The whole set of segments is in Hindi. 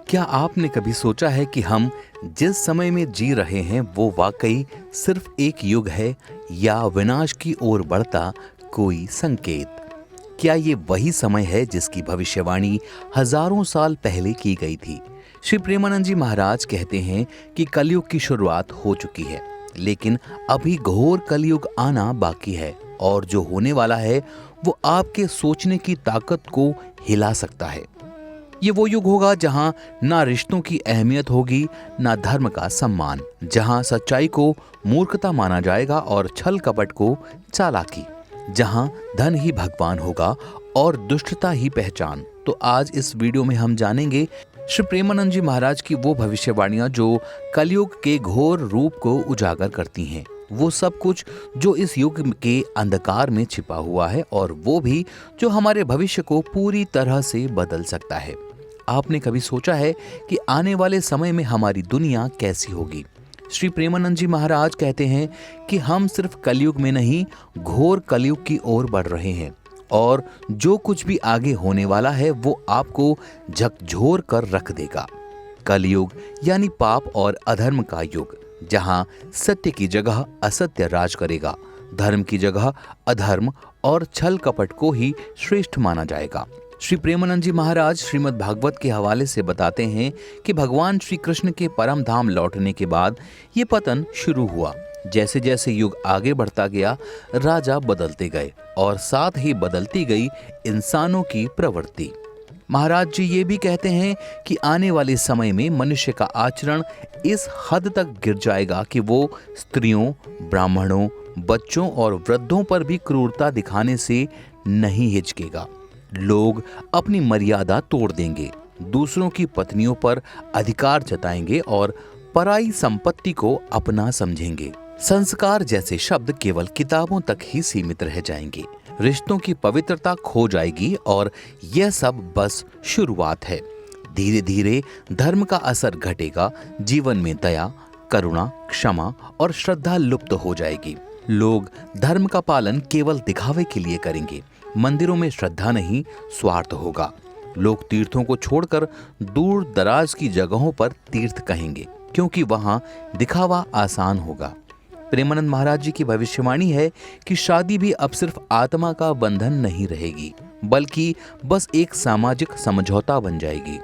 क्या आपने कभी सोचा है कि हम जिस समय में जी रहे हैं वो वाकई सिर्फ एक युग है या विनाश की ओर बढ़ता कोई संकेत? क्या ये वही समय है जिसकी भविष्यवाणी हजारों साल पहले की गई थी? श्री प्रेमानंद जी महाराज कहते हैं कि कलयुग की शुरुआत हो चुकी है, लेकिन अभी घोर कलयुग आना बाकी है और जो होने वाला है वो आपके सोचने की ताकत को हिला सकता है। ये वो युग होगा जहां ना रिश्तों की अहमियत होगी, ना धर्म का सम्मान, जहां सच्चाई को मूर्खता माना जाएगा और छल कपट को चालाकी, जहां धन ही भगवान होगा और दुष्टता ही पहचान। तो आज इस वीडियो में हम जानेंगे श्री प्रेमानंद जी महाराज की वो भविष्यवाणियां जो कलयुग के घोर रूप को उजागर करती हैं। वो सब कुछ जो इस युग के अंधकार में छिपा हुआ है और वो भी जो हमारे भविष्य को पूरी तरह से बदल सकता है। आपने कभी सोचा है कि आने वाले समय में हमारी दुनिया कैसी होगी? श्री प्रेमानंद जी महाराज कहते हैं कि हम सिर्फ कलयुग में नहीं, घोर कलयुग की ओर बढ़ रहे हैं और जो कुछ भी आगे होने वाला है वो आपको झकझोर कर रख देगा। कलयुग यानी पाप और अधर्म का युग, जहां सत्य की जगह असत्य राज करेगा, धर्म की जगह अधर्म और छल कपट को ही श्रेष्ठ माना जाएगा। श्री प्रेमानंद जी महाराज श्रीमद् भागवत के हवाले से बताते हैं कि भगवान श्री कृष्ण के परम धाम लौटने के बाद ये पतन शुरू हुआ। जैसे जैसे युग आगे बढ़ता गया, राजा बदलते गए और साथ ही बदलती गई इंसानों की प्रवृत्ति। महाराज जी ये भी कहते हैं कि आने वाले समय में मनुष्य का आचरण इस हद तक गिर जाएगा कि वो स्त्रियों, ब्राह्मणों, बच्चों और वृद्धों पर भी क्रूरता दिखाने से नहीं हिचकेगा। लोग अपनी मर्यादा तोड़ देंगे, दूसरों की पत्नियों पर अधिकार जताएंगे और पराई संपत्ति को अपना समझेंगे। संस्कार जैसे शब्द केवल किताबों तक ही सीमित रह जाएंगे। रिश्तों की पवित्रता खो जाएगी और यह सब बस शुरुआत है। धीरे धीरे धर्म का असर घटेगा, जीवन में दया, करुणा, क्षमा और श्रद्धा लुप्त हो जाएगी। लोग धर्म का पालन केवल दिखावे के लिए करेंगे। मंदिरों में श्रद्धा नहीं, स्वार्थ होगा। लोग तीर्थों को छोड़कर दूर दराज की जगहों पर तीर्थ कहेंगे, क्योंकि वहां दिखावा आसान होगा। प्रेमानंद महाराज जी की भविष्यवाणी है कि शादी भी अब सिर्फ आत्मा का बंधन नहीं रहेगी, बल्कि बस एक सामाजिक समझौता बन जाएगी,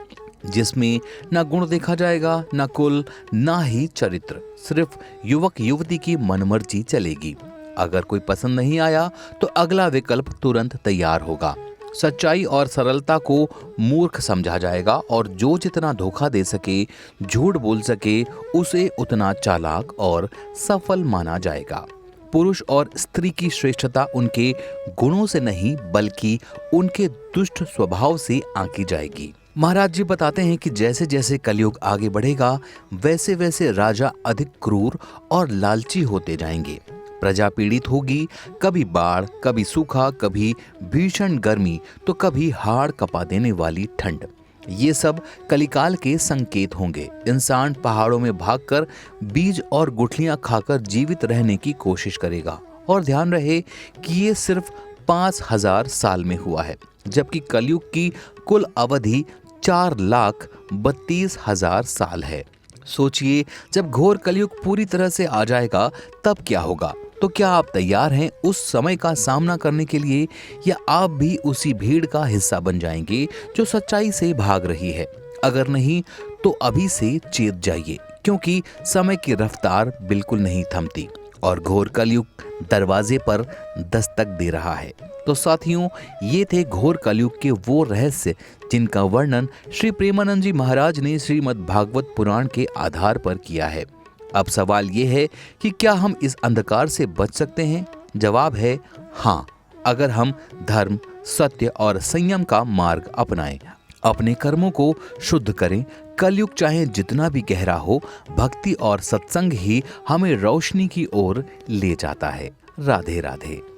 जिसमें ना गुण देखा जाएगा, ना कुल, ना ही चरित्र। सिर्फ युवक युवती की मनमर्जी चलेगी। अगर कोई पसंद नहीं आया तो अगला विकल्प तुरंत तैयार होगा। सच्चाई और सरलता को मूर्ख समझा जाएगा और जो जितना धोखा दे सके, झूठ बोल सके, उसे उतना चालाक और सफल माना जाएगा। पुरुष और स्त्री की श्रेष्ठता उनके गुणों से नहीं, बल्कि उनके दुष्ट स्वभाव से आंकी जाएगी। महाराज जी बताते हैं कि जैसे जैसे कलयुग आगे बढ़ेगा, वैसे वैसे राजा अधिक क्रूर और लालची होते जाएंगे। प्रजा पीड़ित होगी, कभी बाढ़, कभी सूखा, कभी भीषण गर्मी, तो कभी हाड़ कपा देने वाली ठंड। ये सब कलिकाल के संकेत होंगे। इंसान पहाड़ों में भागकर बीज और गुठलियां खाकर जीवित रहने की कोशिश करेगा। और ध्यान रहे कि ये सिर्फ 5000 साल में हुआ है, जबकि कलयुग की कुल अवधि 4,32,000 साल है। सोचिए, जब घोर कलयुग पूरी तरह से आ जाएगा तब क्या होगा? तो क्या आप तैयार हैं उस समय का सामना करने के लिए, या आप भी उसी भीड़ का हिस्सा बन जाएंगे जो सच्चाई से भाग रही है? अगर नहीं तो अभी से चेत जाइए, क्योंकि समय की रफ्तार बिल्कुल नहीं थमती और घोर कलयुग दरवाजे पर दस्तक दे रहा है। तो साथियों, ये थे घोर कलयुग के वो रहस्य जिनका वर्णन श्री प्रेमानंद जी महाराज ने श्रीमद् भागवत पुराण के आधार पर किया है। अब सवाल ये है कि क्या हम इस अंधकार से बच सकते हैं? जवाब है हाँ, अगर हम धर्म, सत्य और संयम का मार्ग अपनाएं, अपने कर्मों को शुद्ध करें। कलयुग चाहे जितना भी गहरा हो, भक्ति और सत्संग ही हमें रोशनी की ओर ले जाता है। राधे राधे।